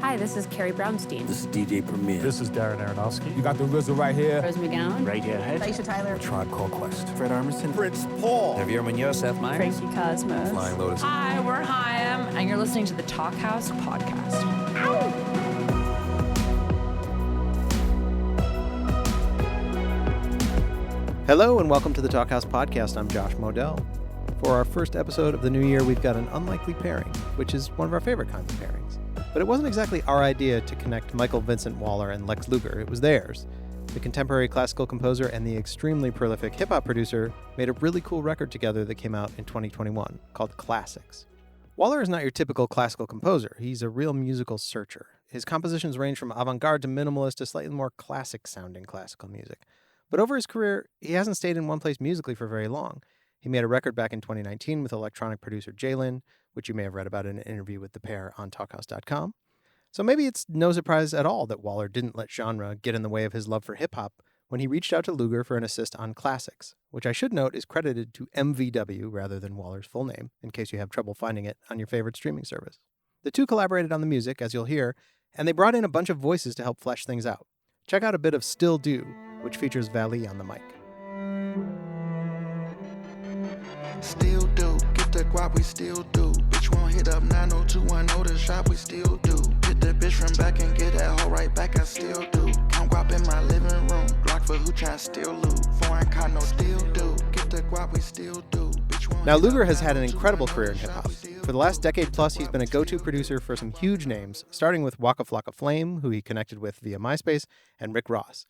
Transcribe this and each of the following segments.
Hi, this is Carrie Brownstein. This is DJ Premier. This is Darren Aronofsky. You got the RZA right here. Rose McGowan. Radiohead. Aisha Tyler. Tribe Called Quest. Fred Armisen. Fritz Paul. Javier Munoz. Seth Meyers. Frankie Cosmos. Flying Lotus. Hi, we're Chaim, and you're listening to the Talkhouse Podcast. Hello and welcome to the Talkhouse Podcast. I'm Josh Modell. For our first episode of the new year, we've got an unlikely pairing, which is one of our favorite kinds of pairings. But it wasn't exactly our idea to connect Michael Vincent Waller and Lex Luger. It was theirs. The contemporary classical composer and the extremely prolific hip-hop producer made a really cool record together that came out in 2021 called Classics. Waller is not your typical classical composer. He's a real musical searcher. His compositions range from avant-garde to minimalist to slightly more classic-sounding classical music. But over his career, he hasn't stayed in one place musically for very long. He made a record back in 2019 with electronic producer Jalen, which you may have read about in an interview with the pair on Talkhouse.com. So maybe it's no surprise at all that Waller didn't let genre get in the way of his love for hip-hop when he reached out to Luger for an assist on Classics, which I should note is credited to MVW rather than Waller's full name, in case you have trouble finding it on your favorite streaming service. The two collaborated on the music, as you'll hear, and they brought in a bunch of voices to help flesh things out. Check out a bit of Still Do, which features Valley on the mic. Still do, get the guap, we still do. Bitch won't hit up 90210, the shop, we still do. Hit the bitch from back and get that hoe right back, I still do. Count guap in my living room, Glock for who tryna steal loot. Foreign condo, still do, get the guap, we still do. Now, Luger has had an incredible career in hip-hop. For the last decade plus, he's been a go-to producer for some huge names, starting with Waka Flocka Flame, who he connected with via MySpace, and Rick Ross,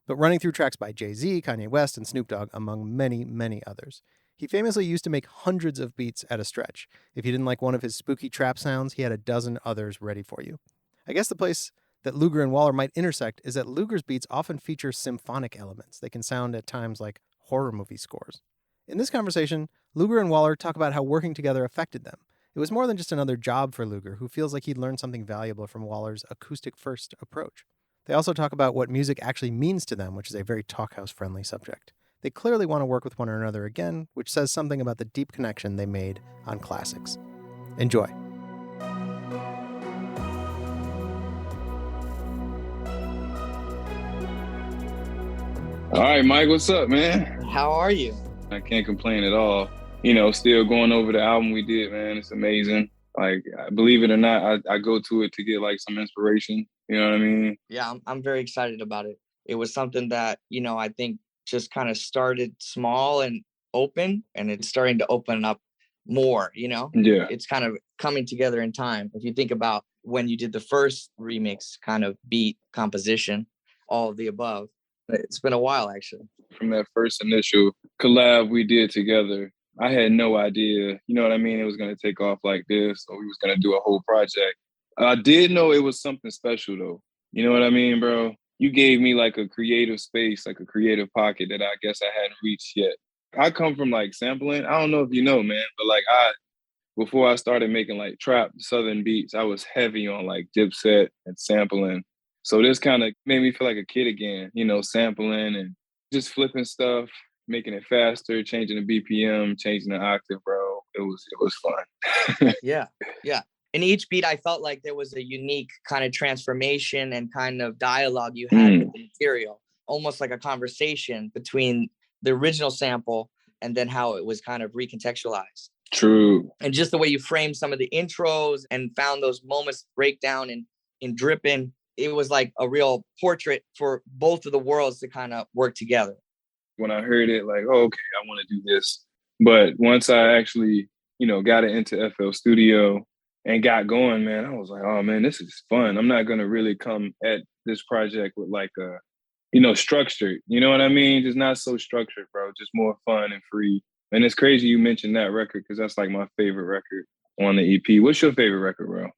but running through tracks by Jay-Z, Kanye West, and Snoop Dogg, among many, many others. He famously used to make hundreds of beats at a stretch. If you didn't like one of his spooky trap sounds, he had a dozen others ready for you. I guess the place that Luger and Waller might intersect is that Luger's beats often feature symphonic elements. They can sound at times like horror movie scores. In this conversation, Luger and Waller talk about how working together affected them. It was more than just another job for Luger, who feels like he'd learned something valuable from Waller's acoustic-first approach. They also talk about what music actually means to them, which is a very Talkhouse-friendly subject. They clearly want to work with one another again, which says something about the deep connection they made on Classics. Enjoy. All right, Mike, what's up, man? How are you? I can't complain at all. You know, still going over the album we did, man. It's amazing. Like, believe it or not, I go to it to get like some inspiration. You know what I mean? Yeah, I'm very excited about it. It was something that, I think just kind of started small and open, and it's starting to open up more, Yeah. It's kind of coming together in time. If you think about when you did the first remix kind of beat composition, all of the above, it's been a while actually. From that first initial collab we did together, I had no idea, you know what I mean? It was going to take off like this, or we was going to do a whole project. I did know it was something special though. You know what I mean, bro? You gave me like a creative space, like a creative pocket that I guess I hadn't reached yet. I come from like sampling. I don't know if you know, man, but like before I started making like trap Southern beats, I was heavy on like Dipset and sampling. So this kind of made me feel like a kid again, sampling and just flipping stuff, making it faster, changing the BPM, changing the octave, bro. It was fun. Yeah. In each beat, I felt like there was a unique kind of transformation and kind of dialogue you had with the material, almost like a conversation between the original sample and then how it was kind of recontextualized. True. And just the way you framed some of the intros and found those moments break down in dripping, it was like a real portrait for both of the worlds to kind of work together. When I heard it, like, oh, okay, I want to do this. But once I actually, got it into FL Studio and got going, man, I was like, oh, man, this is fun. I'm not going to really come at this project with like a, structured, you know what I mean? Just not so structured, bro. Just more fun and free. And it's crazy you mentioned that record because that's like my favorite record on the EP. What's your favorite record, bro?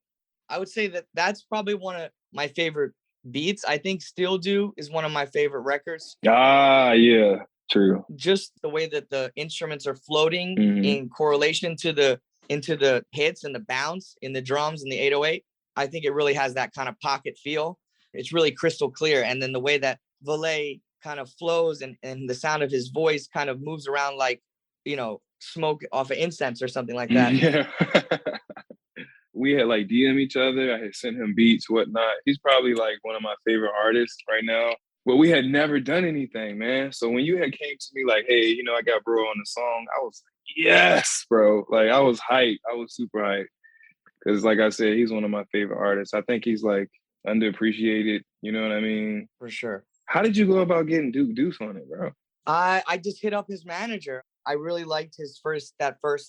I would say that's probably one of my favorite beats. I think Still Do is one of my favorite records. Ah, yeah, true. Just the way that the instruments are floating in correlation to the hits and the bounce in the drums and the 808. I think it really has that kind of pocket feel. It's really crystal clear. And then the way that Valet kind of flows and the sound of his voice kind of moves around like, smoke off of incense or something like that. Yeah. we had like DM each other. I had sent him beats, whatnot. He's probably like one of my favorite artists right now. But we had never done anything, man. So when you had came to me like, hey, you know, I got bro on the song, I was like, yes, bro. Like I was hyped. I was super hyped. Cause like I said, he's one of my favorite artists. I think he's like underappreciated. You know what I mean? For sure. How did you go about getting Duke Deuce on it, bro? I just hit up his manager. I really liked his first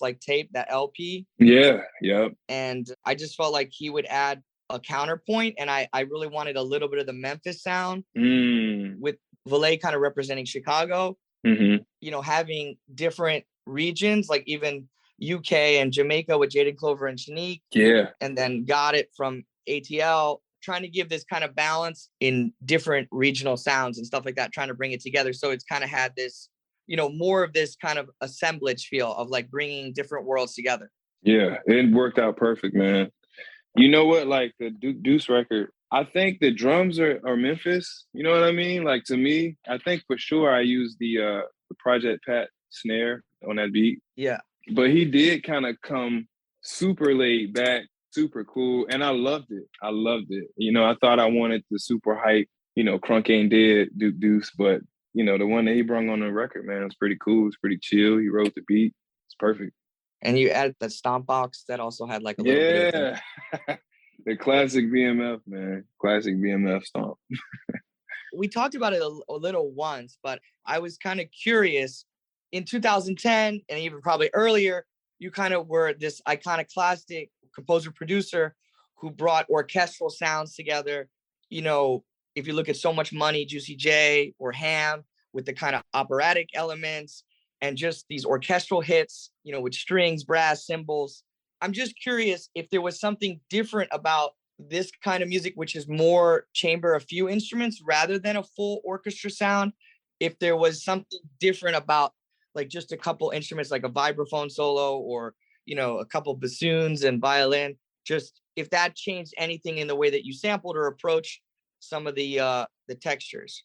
like tape, that LP. Yeah, yep. And I just felt like he would add a counterpoint. And I really wanted a little bit of the Memphis sound with Valet kind of representing Chicago. You know, having different regions, like even UK and Jamaica with Jaden Clover and Shanique. Yeah. And then Got It from ATL, trying to give this kind of balance in different regional sounds and stuff like that, trying to bring it together. So it's kind of had this, you know, more of this kind of assemblage feel of like bringing different worlds together. Yeah, it worked out perfect, man. You know what? Like the Duke Deuce record, I think the drums are Memphis. You know what I mean? Like to me, I think for sure I used the Project Pat snare on that beat. Yeah. But he did kind of come super laid back, super cool. And I loved it. I loved it. You know, I thought I wanted the super hype, you know, Crunk Ain't Dead, Duke Deuce. But, you know, the one that he brung on the record, man, was pretty cool. It's pretty chill. He wrote the beat. It's perfect. And you added that stomp box that also had like a little bit of the classic BMF, man. Classic BMF stomp. We talked about it a little once, but I was kind of curious. In 2010, and even probably earlier, you kind of were this iconoclastic composer-producer who brought orchestral sounds together. You know, if you look at So Much Money, Juicy J, or Ham, with the kind of operatic elements and just these orchestral hits, you know, with strings, brass, cymbals. I'm just curious if there was something different about this kind of music, which is more chamber, a few instruments rather than a full orchestra sound. If there was something different about like just a couple instruments, like a vibraphone solo or, you know, a couple bassoons and violin, just if that changed anything in the way that you sampled or approached some of the textures.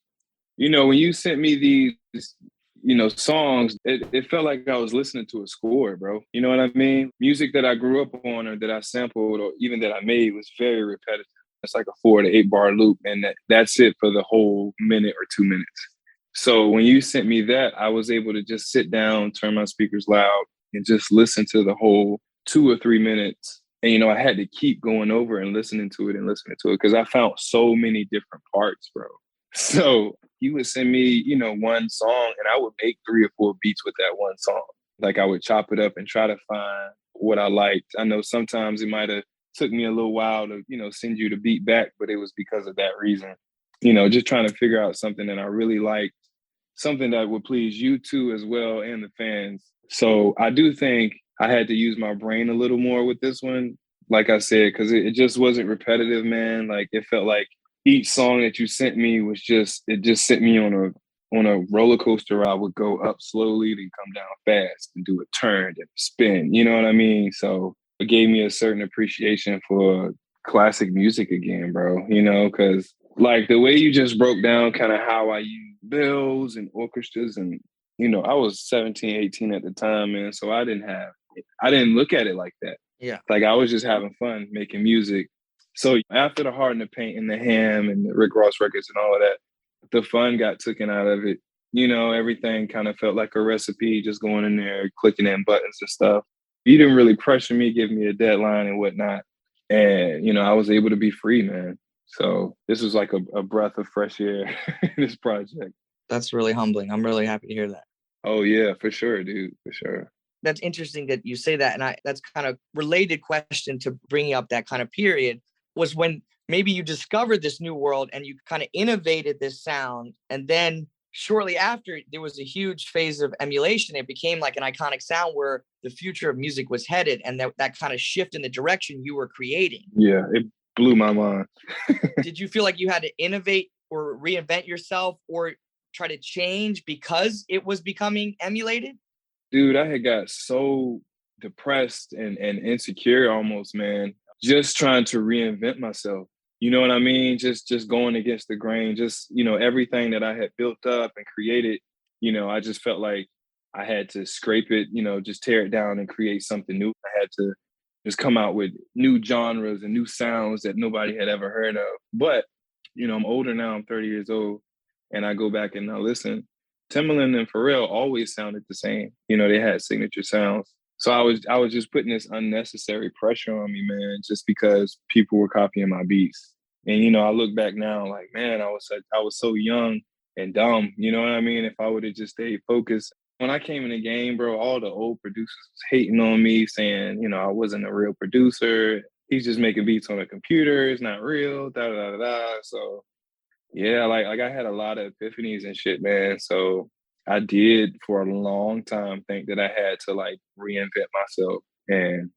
You know, when you sent me these, you know, songs, it felt like I was listening to a score, bro. You know what I mean? Music that I grew up on or that I sampled or even that I made was very repetitive. It's like a 4 to 8 bar loop, and that's it for the whole minute or 2 minutes. So when you sent me that, I was able to just sit down, turn my speakers loud, and just listen to the whole 2 or 3 minutes. And, you know, I had to keep going over and listening to it because I found so many different parts, bro. So you would send me, you know, one song and I would make 3 or 4 beats with that one song. Like I would chop it up and try to find what I liked. I know sometimes it might have took me a little while to, you know, send you the beat back, but it was because of that reason. You know, just trying to figure out something that I really liked, something that would please you too as well and the fans. So I do think I had to use my brain a little more with this one, like I said, because it just wasn't repetitive, man. Like it felt like each song that you sent me was just sent me on a roller coaster. I would go up slowly, then come down fast and do a turn and spin. You know what I mean? So it gave me a certain appreciation for classic music again, bro. You know, because like the way you just broke down kind of how I use bells and orchestras and, you know, I was 17, 18 at the time, man. So I didn't look at it like that. Yeah. Like I was just having fun making music. So after the Hard in the Paint and the Ham and the Rick Ross records and all of that, the fun got taken out of it. You know, everything kind of felt like a recipe, just going in there, clicking in buttons and stuff. You didn't really pressure me, give me a deadline and whatnot. And, you know, I was able to be free, man. So this was like a breath of fresh air in this project. That's really humbling. I'm really happy to hear that. Oh, yeah, for sure, dude, for sure. That's interesting that you say that. And that's kind of related question to bringing up that kind of period was when maybe you discovered this new world and you kind of innovated this sound. And then shortly after, there was a huge phase of emulation. It became like an iconic sound where the future of music was headed, and that kind of shift in the direction you were creating. Yeah, it blew my mind. Did you feel like you had to innovate or reinvent yourself or try to change because it was becoming emulated? Dude, I had got so depressed and insecure almost, man, just trying to reinvent myself. You know what I mean? Just going against the grain, just, you know, everything that I had built up and created, you know, I just felt like I had to scrape it, you know, just tear it down and create something new. I had to just come out with new genres and new sounds that nobody had ever heard of. But, you know, I'm older now, I'm 30 years old, and I go back and I listen. Timbaland and Pharrell always sounded the same. You know, they had signature sounds. So I was just putting this unnecessary pressure on me, man, just because people were copying my beats. And, you know, I look back now like, man, I was so young and dumb. You know what I mean? If I would have just stayed focused. When I came in the game, bro, all the old producers was hating on me, saying, you know, I wasn't a real producer. He's just making beats on a computer. It's not real, da da da da. So yeah, like I had a lot of epiphanies and shit, man. So I did for a long time think that I had to like reinvent myself and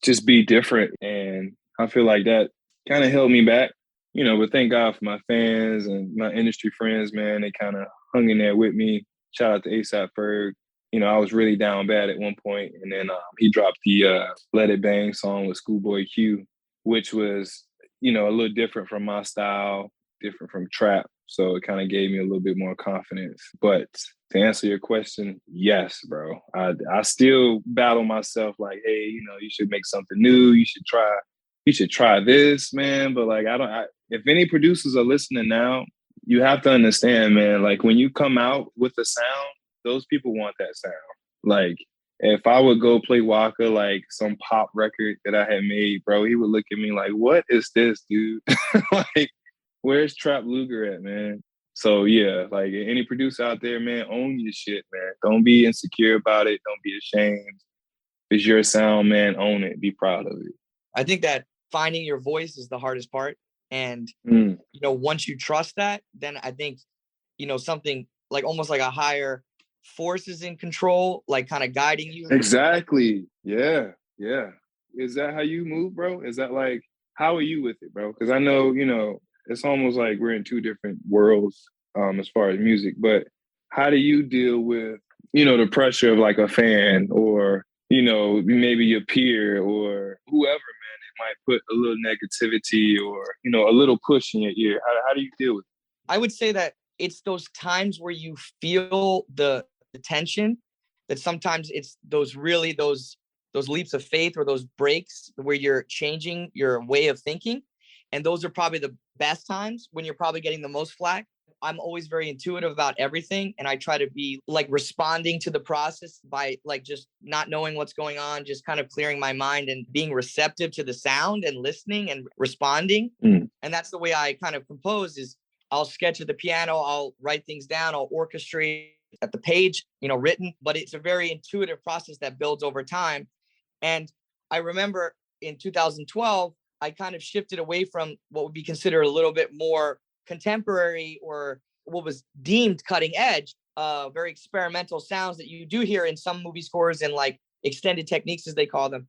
just be different. And I feel like that kind of held me back, you know, but thank God for my fans and my industry friends, man. They kind of hung in there with me. Shout out to A$AP Ferg. You know, I was really down bad at one point, and then he dropped the Let It Bang song with Schoolboy Q, which was, you know, a little different from my style, different from trap. So it kind of gave me a little bit more confidence. But to answer your question, yes, bro. I still battle myself like, hey, you know, you should make something new. You should try this, man. But like, if any producers are listening now, you have to understand, man, like when you come out with a sound, those people want that sound. Like if I would go play Waka, like some pop record that I had made, bro, he would look at me like, what is this, dude? Like, where's Trap Luger at, man? So yeah, like any producer out there, man, own your shit, man. Don't be insecure about it. Don't be ashamed. It's your sound, man. Own it. Be proud of it. I think that finding your voice is the hardest part. And, you know, once you trust that, then I think, you know, something like almost like a higher force is in control, like kind of guiding you. Exactly. Yeah. Yeah. Is that how you move, bro? Is that like, how are you with it, bro? Because I know, you know, it's almost like we're in two different worlds as far as music, but how do you deal with, you know, the pressure of like a fan or, you know, maybe your peer or whoever, man, it might put a little negativity or, you know, a little push in your ear. How do you deal with it? I would say that it's those times where you feel the tension, that sometimes it's those leaps of faith or those breaks where you're changing your way of thinking. And those are probably the best times when you're probably getting the most flack. I'm always very intuitive about everything. And I try to be like responding to the process by like just not knowing what's going on, just kind of clearing my mind and being receptive to the sound and listening and responding. And that's the way I kind of compose is I'll sketch at the piano, I'll write things down, I'll orchestrate at the page, you know, written, but it's a very intuitive process that builds over time. And I remember in 2012, I kind of shifted away from what would be considered a little bit more contemporary or what was deemed cutting edge, very experimental sounds that you do hear in some movie scores and like extended techniques, as they call them.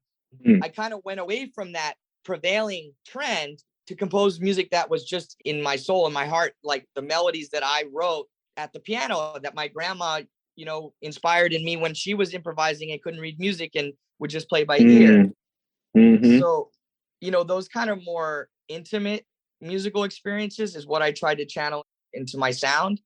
I kind of went away from that prevailing trend to compose music that was just in my soul and my heart, like the melodies that I wrote at the piano that my grandma, you know, inspired in me when she was improvising and couldn't read music and would just play by ear. So, you know, those kind of more intimate musical experiences is what I tried to channel into my sound.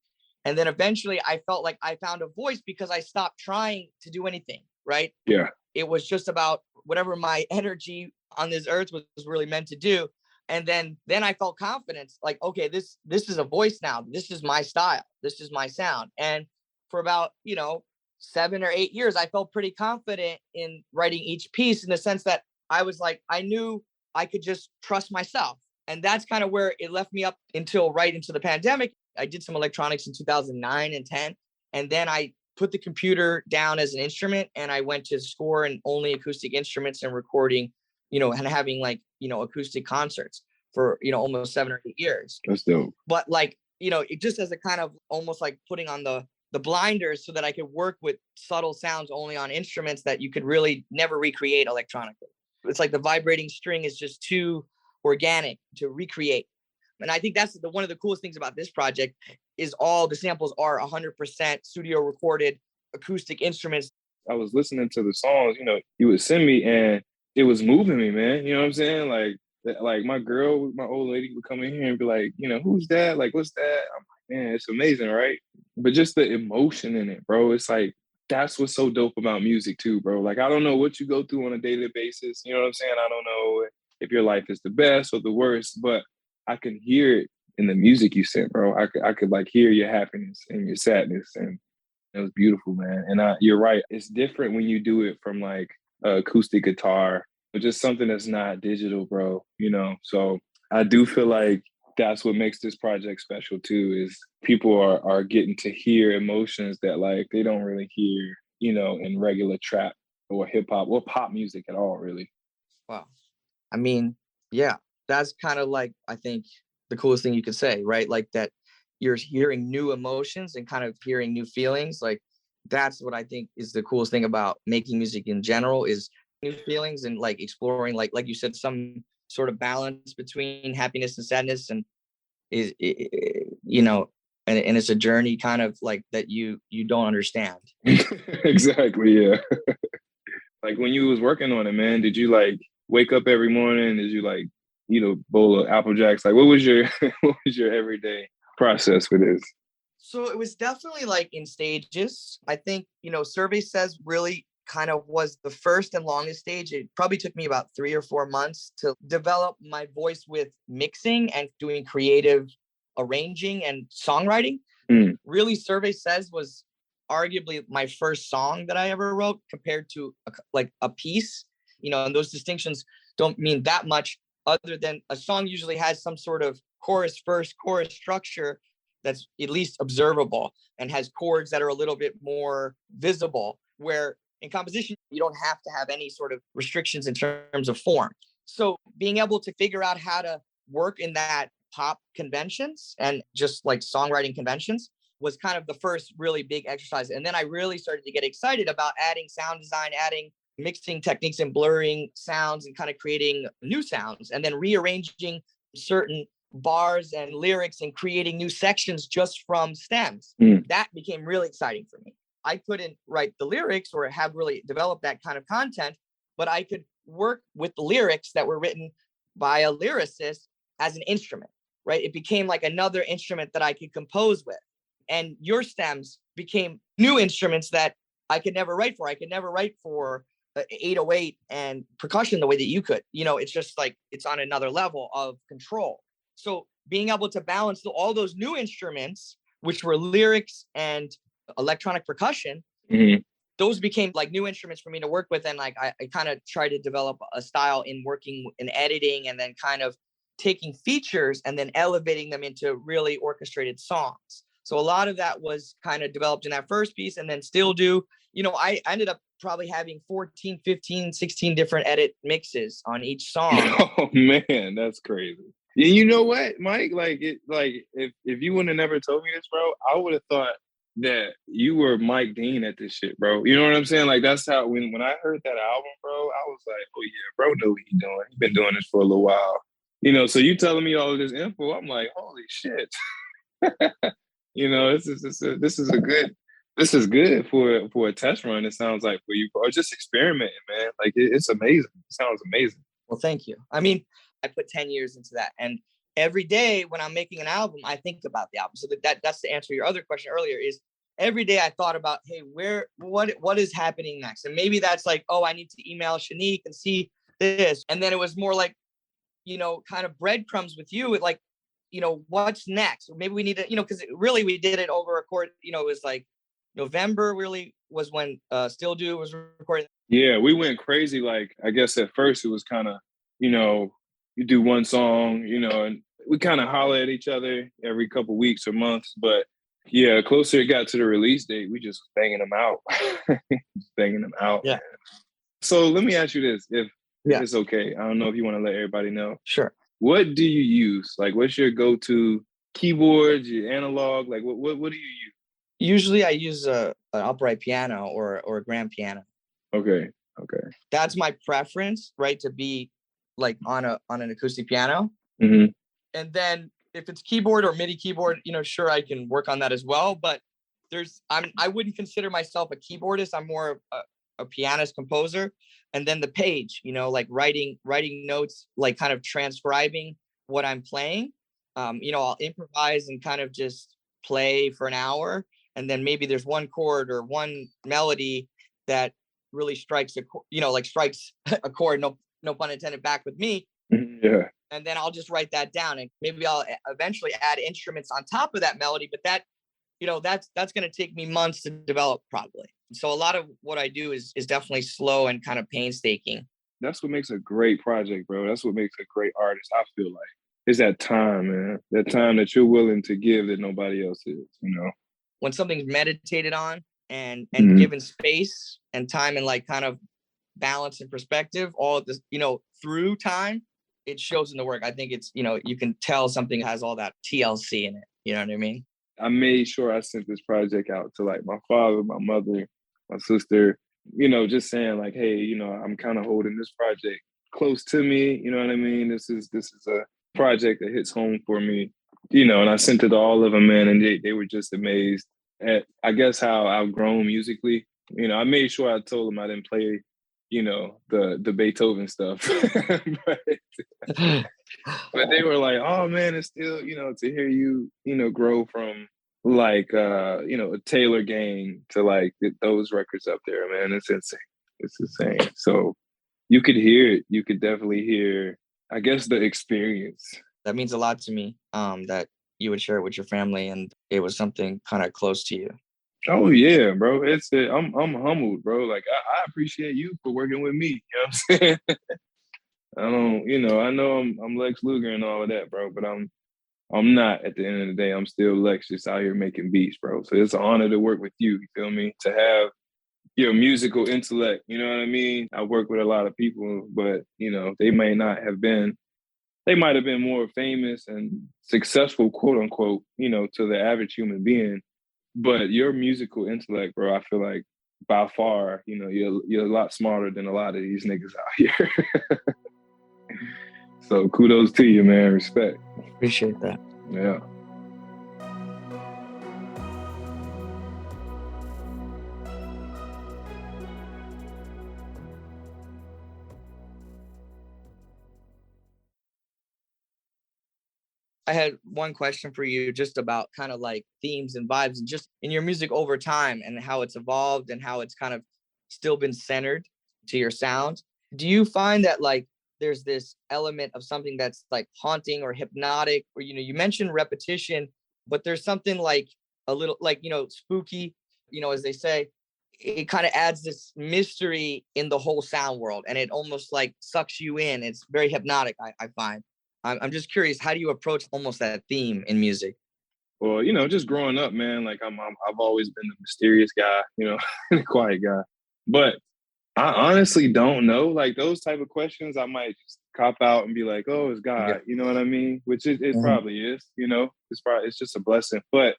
And then eventually I felt like I found a voice because I stopped trying to do anything, right? Yeah. It was just about whatever my energy on this earth was really meant to do. And then I felt confidence, like, okay, this is a voice now. This is my style. This is my sound. And for about, you know, 7 or 8 years, I felt pretty confident in writing each piece in the sense that I was like, I knew I could just trust myself. And that's kind of where it left me up until right into the pandemic. I did some electronics in 2009 and 10. And then I put the computer down as an instrument and I went to score and only acoustic instruments and recording, you know, and having like, you know, acoustic concerts for, you know, almost 7 or 8 years. That's dope. But like, you know, it just as a kind of almost like putting on the blinders so that I could work with subtle sounds only on instruments that you could really never recreate electronically. It's like the vibrating string is just too organic to recreate. And I think that's one of the coolest things about this project is all the samples are 100% studio recorded acoustic instruments. I was listening to the songs, you know, you would send me and it was moving me, man. You know what I'm saying? Like my girl, my old lady would come in here and be like, you know, who's that? Like, what's that? I'm like, man, it's amazing, right? But just the emotion in it, bro. It's like that's what's so dope about music too, bro. Like, I don't know what you go through on a daily basis. You know what I'm saying? I don't know if your life is the best or the worst, but I can hear it in the music you sent, bro. I could like hear your happiness and your sadness, and it was beautiful, man. And you're right. It's different when you do it from like acoustic guitar, or just something that's not digital, bro. You know, so I do feel like that's what makes this project special too, is people are getting to hear emotions that like they don't really hear, you know, in regular trap or hip hop or pop music at all, really. Wow. I mean, yeah, that's kind of like, I think the coolest thing you could say, right? Like that you're hearing new emotions and kind of hearing new feelings. Like that's what I think is the coolest thing about making music in general, is new feelings and like exploring, like you said, some sort of balance between happiness and sadness, and you know, and it's a journey kind of like that you don't understand. Exactly, yeah. Like when you was working on it, man, did you like wake up every morning? Did you like eat a bowl of Apple Jacks? Like what was your what was your everyday process for this? So it was definitely like in stages. I think, you know, Survey Says really kind of was the first and longest stage. It probably took me about 3 or 4 months to develop my voice with mixing and doing creative arranging and songwriting. Really, Survey Says was arguably my first song that I ever wrote, compared to like a piece, you know, and those distinctions don't mean that much, other than a song usually has some sort of chorus, verse, chorus structure that's at least observable and has chords that are a little bit more visible, where in composition, you don't have to have any sort of restrictions in terms of form. So being able to figure out how to work in that pop conventions and just like songwriting conventions was kind of the first really big exercise. And then I really started to get excited about adding sound design, adding mixing techniques and blurring sounds and kind of creating new sounds, and then rearranging certain bars and lyrics and creating new sections just from stems. That became really exciting for me. I couldn't write the lyrics or have really developed that kind of content, but I could work with the lyrics that were written by a lyricist as an instrument, right? It became like another instrument that I could compose with. And your stems became new instruments that I could never write for. I could never write for 808 and percussion the way that you could. You know, it's just like, it's on another level of control. So being able to balance all those new instruments, which were lyrics and electronic percussion, those became like new instruments for me to work with. And like, I kind of tried to develop a style in working in editing, and then kind of taking features and then elevating them into really orchestrated songs. So a lot of that was kind of developed in that first piece, and then still do, you know, I ended up probably having 14, 15, 16 different edit mixes on each song. Oh man, that's crazy. And you know what, Mike? Like if you wouldn't have never told me this, bro, I would have thought that you were Mike Dean at this shit, bro. You know what I'm saying? Like that's how when I heard that album, bro, I was like, oh yeah, bro, know what he's doing. He's been doing this for a little while. You know, so you telling me all of this info, I'm like, holy shit. You know, this is good for a test run. It sounds like for you, or just experimenting, man. Like it's amazing. It sounds amazing. Well, thank you. I mean, I put 10 years into that, and every day when I'm making an album, I think about the album. So that's the answer to your other question earlier. Is every day I thought about, hey, what is happening next? And maybe that's like, oh, I need to email Shanique and see this. And then it was more like, you know, kind of breadcrumbs with you, like, you know, what's next? Maybe we need to, you know, because really we did it over a course, you know, it was like November really was when Still Do was recorded. Yeah, we went crazy. Like, I guess at first it was kind of, you know, you do one song, you know, and we kind of holler at each other every couple weeks or months. But yeah, closer it got to the release date, we just banging them out. Banging them out. Yeah. Man. So let me ask you this, if it's okay. I don't know if you want to let everybody know. Sure. What do you use? Like, what's your go-to keyboards, your analog? Like, what do you use? Usually I use an upright piano or a grand piano. Okay. That's my preference, right? To be like on an acoustic piano. Mm-hmm. And then if it's keyboard or MIDI keyboard, you know, sure, I can work on that as well. But I wouldn't consider myself a keyboardist. I'm more a pianist composer. And then the page, you know, like writing notes, like kind of transcribing what I'm playing. You know, I'll improvise and kind of just play for an hour and then maybe there's one chord or one melody that really strikes strikes a chord, no pun intended, back with me. Yeah. And then I'll just write that down, and maybe I'll eventually add instruments on top of that melody, but that's going to take me months to develop probably. So a lot of what I do is definitely slow and kind of painstaking. That's what makes a great project, bro. That's what makes a great artist, I feel like. It's that time, man. That time that you're willing to give that nobody else is, When something's meditated on and given space and time and like kind of balance and perspective, all this, through time, it shows in the work. I think it's, you can tell something has all that TLC in it. You know what I mean? I made sure I sent this project out to like my father, my mother, my sister, just saying like, hey, I'm kind of holding this project close to me. You know what I mean? This is a project that hits home for me, and I sent it to all of them, man. And they were just amazed at, I guess, how I've grown musically. I made sure I told them I didn't play, the Beethoven stuff, but they were like, oh man, it's still, to hear you, grow from like, a Taylor Gang to like those records up there, man. It's insane. It's insane. So you could hear it. You could definitely hear, I guess, the experience. That means a lot to me, that you would share it with your family and it was something kind of close to you. Oh yeah, bro. I'm humbled, bro. Like I appreciate you for working with me. You know what I'm saying? I know I'm Lex Luger and all of that, bro, but I'm not at the end of the day. I'm still Lex, just out here making beats, bro. So it's an honor to work with you. You feel me? To have your musical intellect, you know what I mean? I work with a lot of people, but they might have been more famous and successful, quote unquote, to the average human being. But your musical intellect, bro, I feel like by far, you're a lot smarter than a lot of these niggas out here. So kudos to you, man. Respect. Appreciate that. Yeah. I had one question for you just about kind of like themes and vibes and just in your music over time and how it's evolved and how it's kind of still been centered to your sound. Do you find that like there's this element of something that's like haunting or hypnotic, or, you mentioned repetition, but there's something like a little like, spooky, as they say, it kind of adds this mystery in the whole sound world and it almost like sucks you in. It's very hypnotic, I find. I'm just curious, how do you approach almost that theme in music? Well, just growing up, man, like I've always been the mysterious guy, the quiet guy. But I honestly don't know. Like those type of questions, I might just cop out and be like, "Oh, it's God." Yeah. You know what I mean? Which it probably is. It's just a blessing. But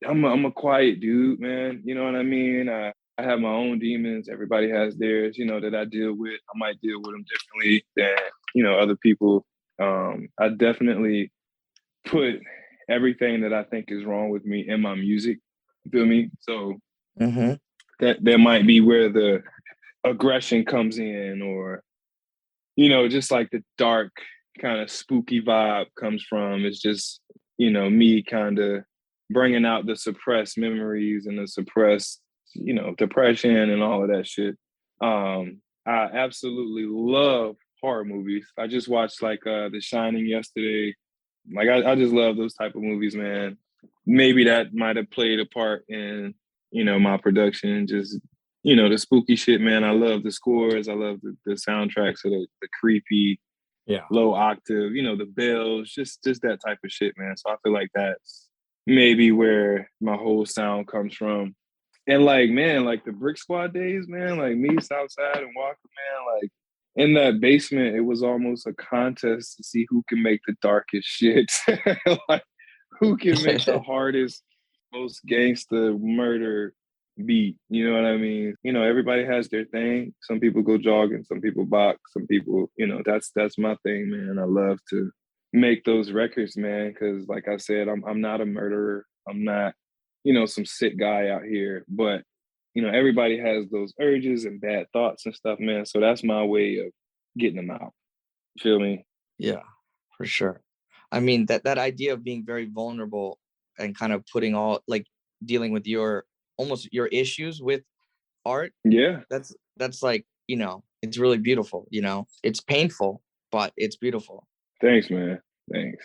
I'm a quiet dude, man. You know what I mean? I have my own demons. Everybody has theirs. That I deal with. I might deal with them differently than other people. I definitely put everything that I think is wrong with me in my music. You feel me? So that might be where the aggression comes in, or just like the dark kind of spooky vibe comes from. It's just me kind of bringing out the suppressed memories and the suppressed depression and all of that shit. I absolutely love horror movies. I just watched like The Shining yesterday. Like I just love those type of movies, man. Maybe that might have played a part in my production. Just the spooky shit, man. I love the scores. I love the soundtracks of the creepy, low octave. The bells, just that type of shit, man. So I feel like that's maybe where my whole sound comes from. And like, man, like the Brick Squad days, man. Like me, Southside, and Waka, man. Like in that basement, it was almost a contest to see who can make the darkest shit. Like who can make the hardest, most gangster murder beat. You know what I mean? Everybody has their thing. Some people go jogging, some people box, some people, that's my thing, man. I love to make those records, man, because like I said, I'm not a murderer. I'm not, some sick guy out here. But everybody has those urges and bad thoughts and stuff, man. So that's my way of getting them out. You feel me? Yeah, for sure. I mean, that idea of being very vulnerable and kind of putting all, like, dealing with your issues with art. Yeah. That's like, it's really beautiful, it's painful, but it's beautiful. Thanks, man. Thanks.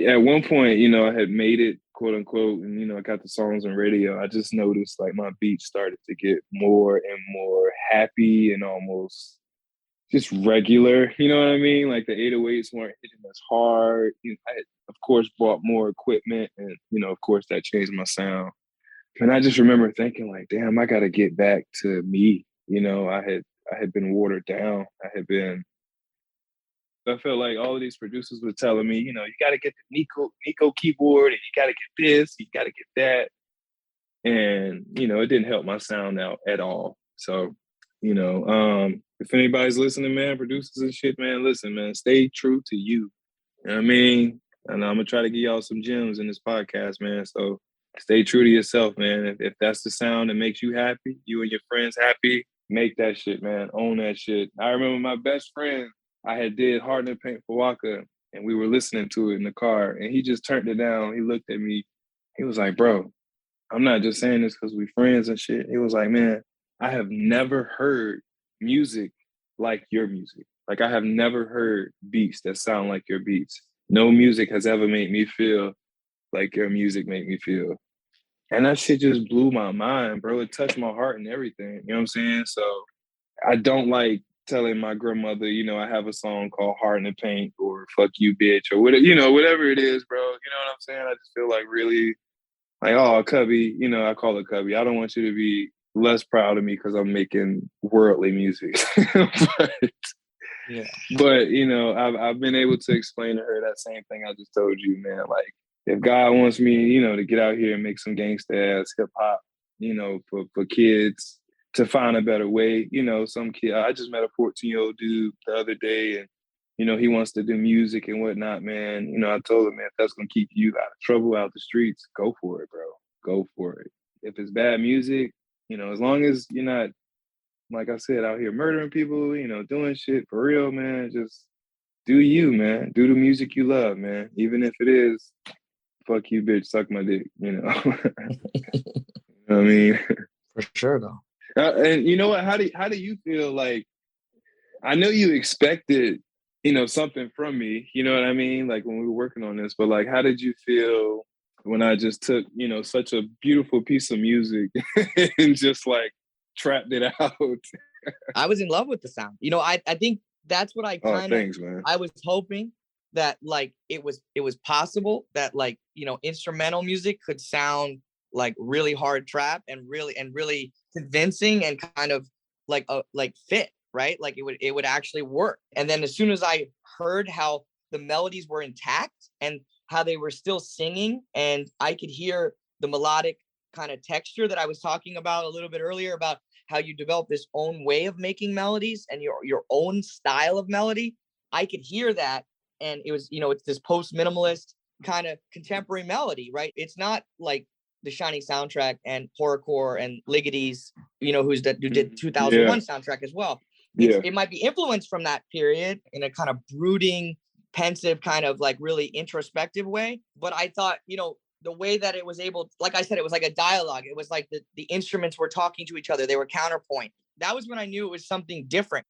At one point, I had made it, quote unquote, and, I got the songs on radio. I just noticed like my beats started to get more and more happy and almost just regular. You know what I mean? Like the 808s weren't hitting as hard. I had, of course, bought more equipment and, of course, that changed my sound. And I just remember thinking like, damn, I got to get back to me. I had been watered down. I felt like all of these producers were telling me, you got to get the Nico keyboard and you got to get this, you got to get that. And, it didn't help my sound out at all. So, if anybody's listening, man, producers and shit, man, listen, man, stay true to you. You know what I mean? And I'm going to try to give y'all some gems in this podcast, man. So stay true to yourself, man. If that's the sound that makes you happy, you and your friends happy, make that shit, man. Own that shit. I remember my best friend, I had did Harden and Paint for Waka, and we were listening to it in the car, and he just turned it down. He looked at me. He was like, bro, I'm not just saying this because we friends and shit. He was like, man, I have never heard music like your music. Like, I have never heard beats that sound like your beats. No music has ever made me feel like your music made me feel. And that shit just blew my mind, bro. It touched my heart and everything. You know what I'm saying? So I don't like telling my grandmother, I have a song called Harden and Paint or Fuck You, Bitch, or whatever, whatever it is, bro. You know what I'm saying? I just feel like really like, oh, Cubby, I call it Cubby. I don't want you to be less proud of me because I'm making worldly music. But I've been able to explain to her that same thing I just told you, man. Like, if God wants me, to get out here and make some gangsta ass hip hop, for kids to find a better way, some kid, I just met a 14-year-old dude the other day and, he wants to do music and whatnot, man. I told him, man, if that's going to keep you out of trouble, out the streets, go for it, bro. Go for it. If it's bad music, as long as you're not, like I said, out here murdering people, doing shit for real, man, just do you, man. Do the music you love, man. Even if it is, fuck you, bitch, suck my dick, You know what I mean? For sure, though. And you know what? How do you feel? Like, I know you expected, something from me. You know what I mean? Like when we were working on this, but like, how did you feel when I just took, such a beautiful piece of music and just like trapped it out? I was in love with the sound. I think that's what I I was hoping that like it was possible that like, instrumental music could sound like really hard trap and really convincing and kind of like fit, right? Like it would actually work. And then as soon as I heard how the melodies were intact and how they were still singing, and I could hear the melodic kind of texture that I was talking about a little bit earlier about how you develop this own way of making melodies and your own style of melody. I could hear that. And it was, it's this post-minimalist kind of contemporary melody, right? It's not like the Shining soundtrack and horrorcore and Liggety's, who did 2001 soundtrack as well. It might be influenced from that period in a kind of brooding, pensive, kind of like really introspective way. But I thought, the way that it was able, like I said, it was like a dialogue. It was like the instruments were talking to each other. They were counterpoint. That was when I knew it was something different.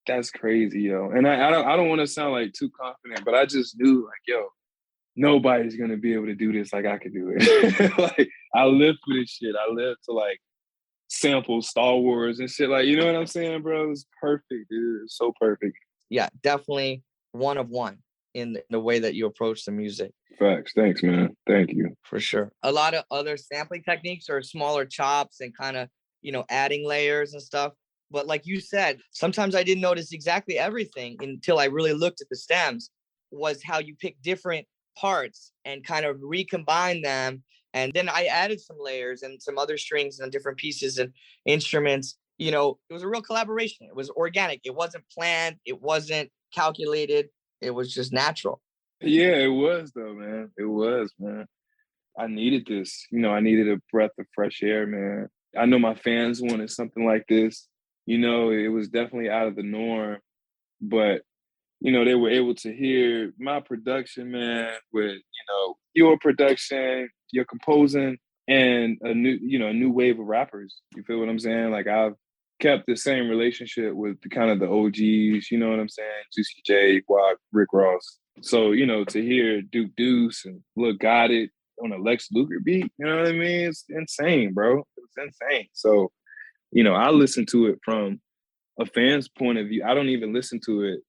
That's crazy, yo. And I don't want to sound like too confident, but I just knew like, yo, nobody's gonna be able to do this like I could do it. Like, I live for this shit. I live to like sample Star Wars and shit. Like, you know what I'm saying, bro? It was perfect, dude. It was so perfect. Yeah, definitely one of one in the way that you approach the music. Facts. Thanks, man. Thank you. For sure. A lot of other sampling techniques are smaller chops and kind of, adding layers and stuff. But like you said, sometimes I didn't notice exactly everything until I really looked at the stems, was how you pick different parts and kind of recombine them. And then I added some layers and some other strings and different pieces and instruments. It was a real collaboration. It was organic. It wasn't planned. It wasn't calculated. It was just natural. Yeah, it was though, man. It was, man. I needed this. I needed a breath of fresh air, man. I know my fans wanted something like this. It was definitely out of the norm, but, they were able to hear my production, man, with, your production, your composing, and a new wave of rappers. You feel what I'm saying? Like I've kept the same relationship with the OGs, you know what I'm saying? Juicy J, Wak, Rick Ross. So, to hear Duke Deuce and Lil Got It on a Lex Luger beat, you know what I mean? It's insane, bro. It's insane. So, I listen to it from a fan's point of view. I don't even listen to it,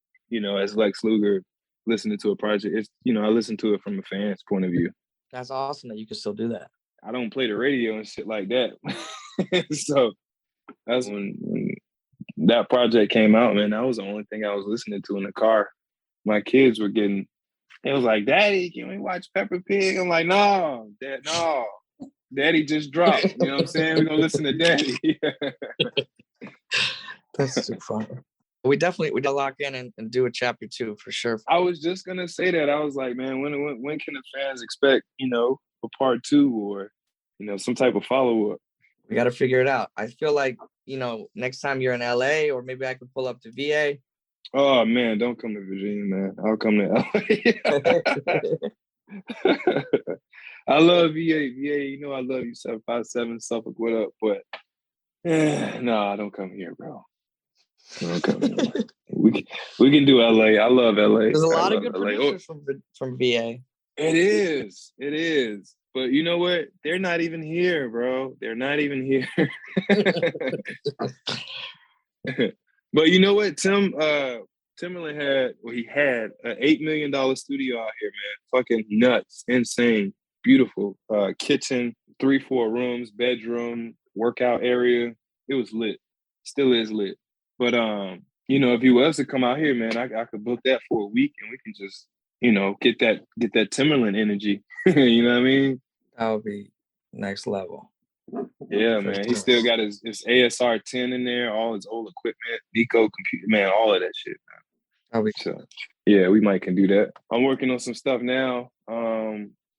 as Lex Luger listening to a project. It's, I listen to it from a fan's point of view. That's awesome that you can still do that. I don't play the radio and shit like that. So that's when that project came out, man. That was the only thing I was listening to in the car. My kids were it was like, Daddy, can we watch Peppa Pig? I'm like, no, Dad, no. Daddy just dropped. You know what I'm saying? We're gonna listen to Daddy. That's too fun. We gotta lock in and do a chapter 2 for sure. I was just gonna say that. I was like, man, when can the fans expect, a part 2 or, some type of follow-up? We gotta figure it out. I feel like, next time you're in LA, or maybe I could pull up to VA. Oh man, don't come to Virginia, man. I'll come to LA. I love VA. VA, I love you, 757 Suffolk, what up? But no, don't come here, bro. Don't come here. We can do LA. I love LA. There's a lot of good producers from VA. It is. But you know what? They're not even here, bro. They're not even here. But you know what? Timberland had an $8 million studio out here, man. Fucking nuts. Insane. Beautiful. Kitchen, 3-4 rooms, bedroom, workout area. It was lit. Still is lit. But if you was to come out here, man, I could book that for a week and we can just, get that Timberland energy. You know what I mean? That would be next level. Yeah, man. He still got his ASR 10 in there, all his old equipment, Nico computer, man, all of that shit, man. That'll be so. Yeah, we can do that. I'm working on some stuff now. I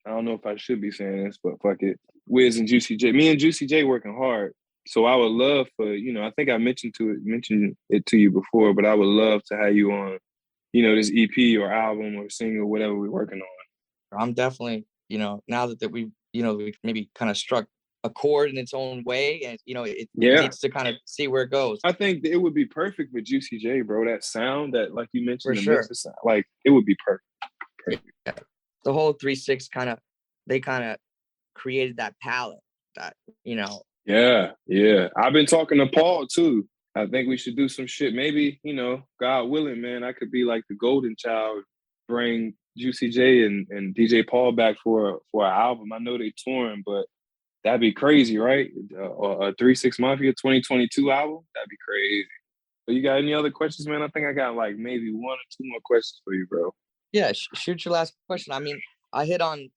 don't know if I should be saying this, but fuck it. Wiz and Juicy J. Me and Juicy J working hard. So I would love for, I think I mentioned it to you before, but I would love to have you on, this EP or album or single, whatever we're working on. I'm definitely, now that we maybe kind of struck a chord in its own way, and it needs to kind of see where it goes. I think it would be perfect with Juicy J, bro. That sound that, like you mentioned, for sure. Sound, like it would be perfect. Yeah. The whole 3-6 they created that palette that Yeah. I've been talking to Paul too. I think we should do some shit. Maybe, God willing, man, I could be like the golden child, bring Juicy J and DJ Paul back for an album. I know they touring, but that'd be crazy, right? A 3-6 Mafia 2022 album? That'd be crazy. So you got any other questions, man? I think I got like maybe 1 or 2 more questions for you, bro. Yeah, shoot your last question. I mean, I hit on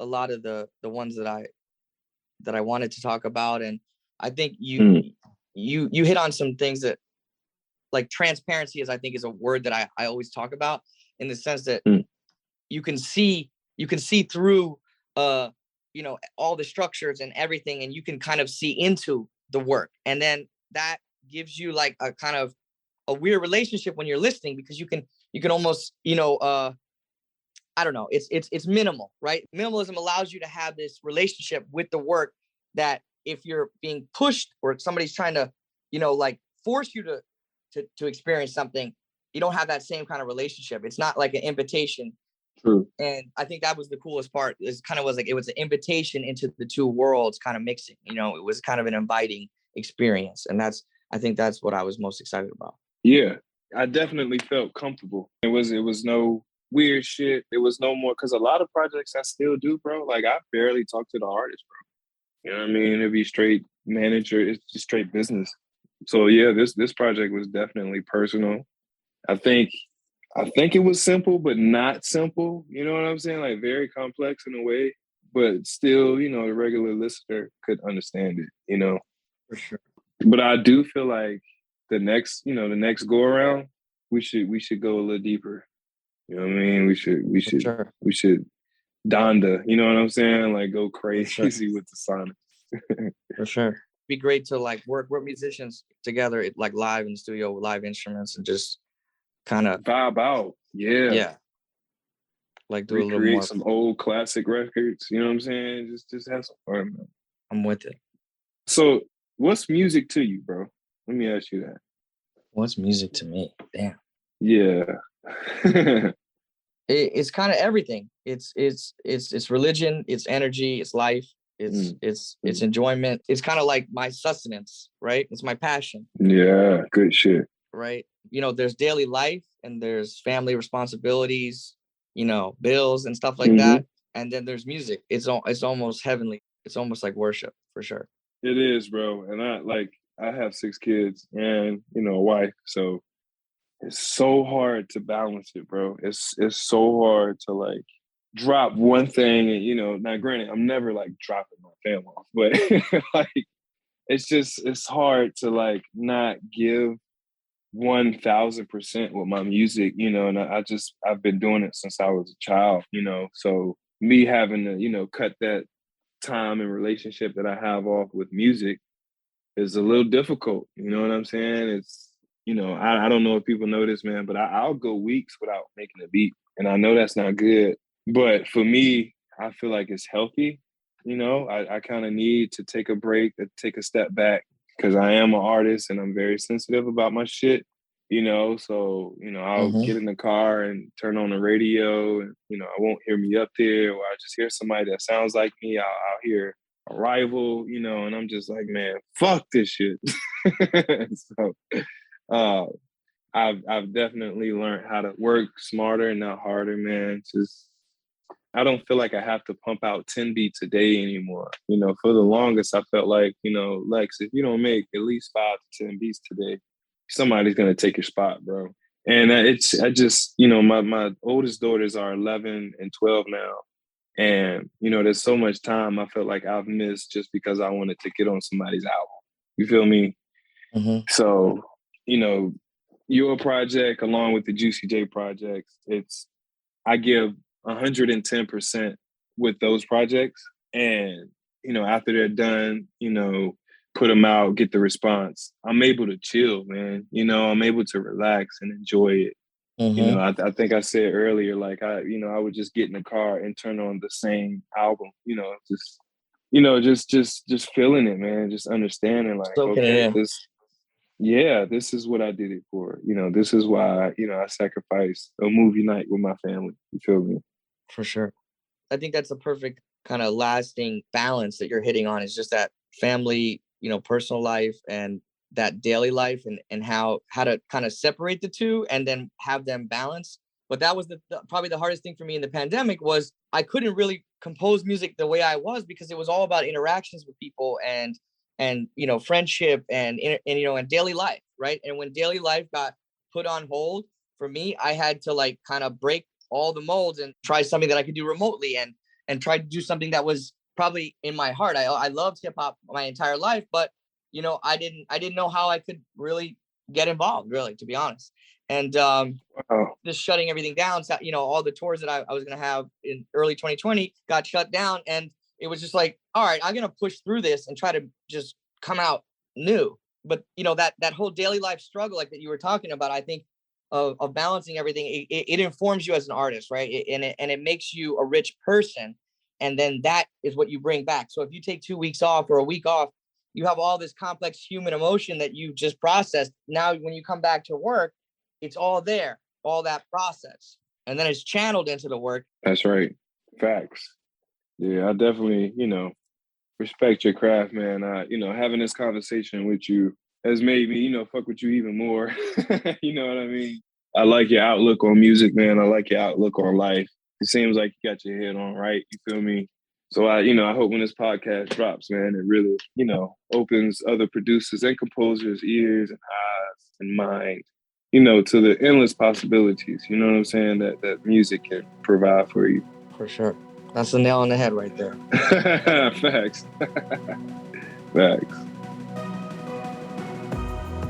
a lot of the ones that I wanted to talk about, and I think you hit on some things that, like, transparency is a word that I always talk about, in the sense that you can see through all the structures and everything, and you can kind of see into the work, and then that gives you like a kind of a weird relationship when you're listening, because you can almost I don't know, it's minimal, right? Minimalism allows you to have this relationship with the work that if you're being pushed or somebody's trying to like force you to experience something, you don't have that same kind of relationship. It's not like an invitation. True. And I think that was the coolest part. It was an invitation into the two worlds kind of mixing. It was kind of an inviting experience. And I think that's what I was most excited about. Yeah, I definitely felt comfortable. It was no weird shit. It was no more, because a lot of projects I still do, bro. Like, I barely talk to the artist, bro. You know what I mean? It'd be straight manager. It's just straight business. So yeah, this project was definitely personal. I think it was simple, but not simple. You know what I'm saying? Like, very complex in a way, but still, the regular listener could understand it, For sure. But I do feel like the next go around, we should go a little deeper. You know what I mean? We should Donda, you know what I'm saying? Like, go crazy with the sonics. For sure. It'd be great to like work with musicians together, like live in the studio with live instruments, and just kind of vibe out. Yeah. like do a little recreate more. some old classic records. You know what I'm saying? Just have some fun, man. I'm with it. So, what's music to you, bro? Let me ask you that. What's music to me? Damn. Yeah. It's kind of everything. It's religion, it's energy, it's life, it's enjoyment. It's kind of like my sustenance, right? It's my passion. Yeah, good shit. Right. You know, there's daily life and there's family responsibilities, you know, bills and stuff like that. And then there's music. It's almost heavenly. It's almost like worship for sure. It is, bro. And I have 6 kids and, you know, a wife. So it's so hard to balance it, bro. It's so hard to like drop one thing and, you know, now granted, I'm never like dropping my family off, but like it's hard to like not give 1000% with my music, you know, and I've been doing it since I was a child, you know. So me having to, you know, cut that time and relationship that I have off with music is a little difficult. You know what I'm saying? It's, you know, I don't know if people know this, man, but I'll go weeks without making a beat. And I know that's not good. But for me, I feel like it's healthy. You know, I kind of need to take a break, to take a step back, because I am an artist and I'm very sensitive about my shit, you know. So, you know, I'll get in the car and turn on the radio and, you know, I won't hear me up there, or I'll just hear somebody that sounds like me. I'll hear a rival, you know, and I'm just like, man, fuck this shit. So I've definitely learned how to work smarter and not harder, man. Just, I don't feel like I have to pump out 10 beats a day anymore. You know, for the longest, I felt like, you know, Lex, if you don't make at least 5 to 10 beats today, somebody's going to take your spot, bro. And I just, you know, my oldest daughters are 11 and 12 now. And, you know, there's so much time I felt like I've missed just because I wanted to get on somebody's album. You feel me? So, you know, your project along with the Juicy J projects, I give 110% with those projects. And, you know, after they're done, you know, put them out, get the response. I'm able to chill, man. You know, I'm able to relax and enjoy it. You know, I think I said earlier, like I would just get in the car and turn on the same album, you know, just feeling it, man. Just understanding like, okay, this is what I did it for. You know, this is why, you know, I sacrificed a movie night with my family. You feel me? For sure. I think that's a perfect kind of lasting balance that you're hitting on, is just that family, you know, personal life and that daily life, and how to kind of separate the two and then have them balance. But that was probably the hardest thing for me in the pandemic, was I couldn't really compose music the way I was, because it was all about interactions with people and you know, friendship and you know, and daily life, right? And when daily life got put on hold for me, I had to like kind of break all the molds and try something that I could do remotely and try to do something that was probably in my heart. I loved hip hop my entire life, but you know, I didn't know how I could really get involved, really, to be honest. And just shutting everything down. So, you know, all the tours that I was going to have in early 2020 got shut down. And it was just like, all right, I'm going to push through this and try to just come out new. But, you know, that whole daily life struggle, like that you were talking about, I think of balancing everything, it informs you as an artist, right? And it makes you a rich person. And then that is what you bring back. So if you take 2 weeks off or a week off, you have all this complex human emotion that you've just processed. Now, when you come back to work, it's all there, all that process. And then it's channeled into the work. That's right. Facts. Yeah, I definitely, you know, respect your craft, man. You know, having this conversation with you has made me, you know, fuck with you even more. You know what I mean? I like your outlook on music, man. I like your outlook on life. It seems like you got your head on right. You feel me? So I hope when this podcast drops, man, it really, you know, opens other producers and composers' ears and eyes and mind, you know, to the endless possibilities, you know what I'm saying, that music can provide for you. For sure. That's the nail on the head right there. Facts. Facts.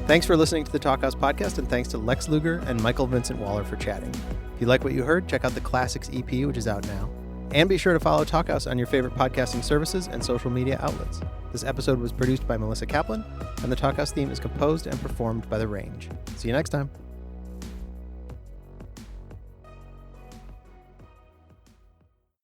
Thanks for listening to the Talkhouse Podcast, and thanks to Lex Luger and Michael Vincent Waller for chatting. If you like what you heard, check out the Classics EP, which is out now. And be sure to follow Talkhouse on your favorite podcasting services and social media outlets. This episode was produced by Melissa Kaplan, and the Talkhouse theme is composed and performed by The Range. See you next time.